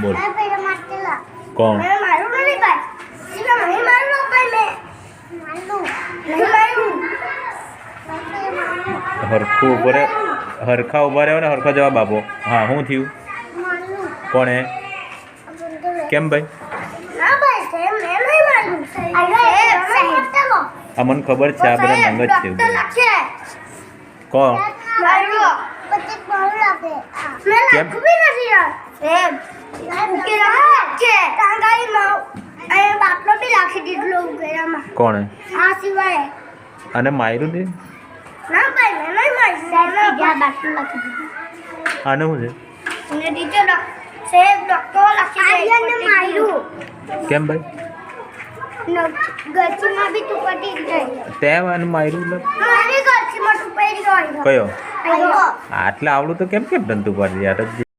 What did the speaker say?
બોલ કોણ હરખું ઉપર હરખા ઉભા રહ્યો ને હરખો જવાબ આપો હા શું થયું કોણે કેમ ભાઈ આ મને ખબર છે આ બધા નંગ જ છે કોણ કોણે અને માર્યું દે આને શું છે કેમ ભાઈ તેમ અને માર્યું કયો આટલે આવડું તો કેમ કેમ તું પાડી યાર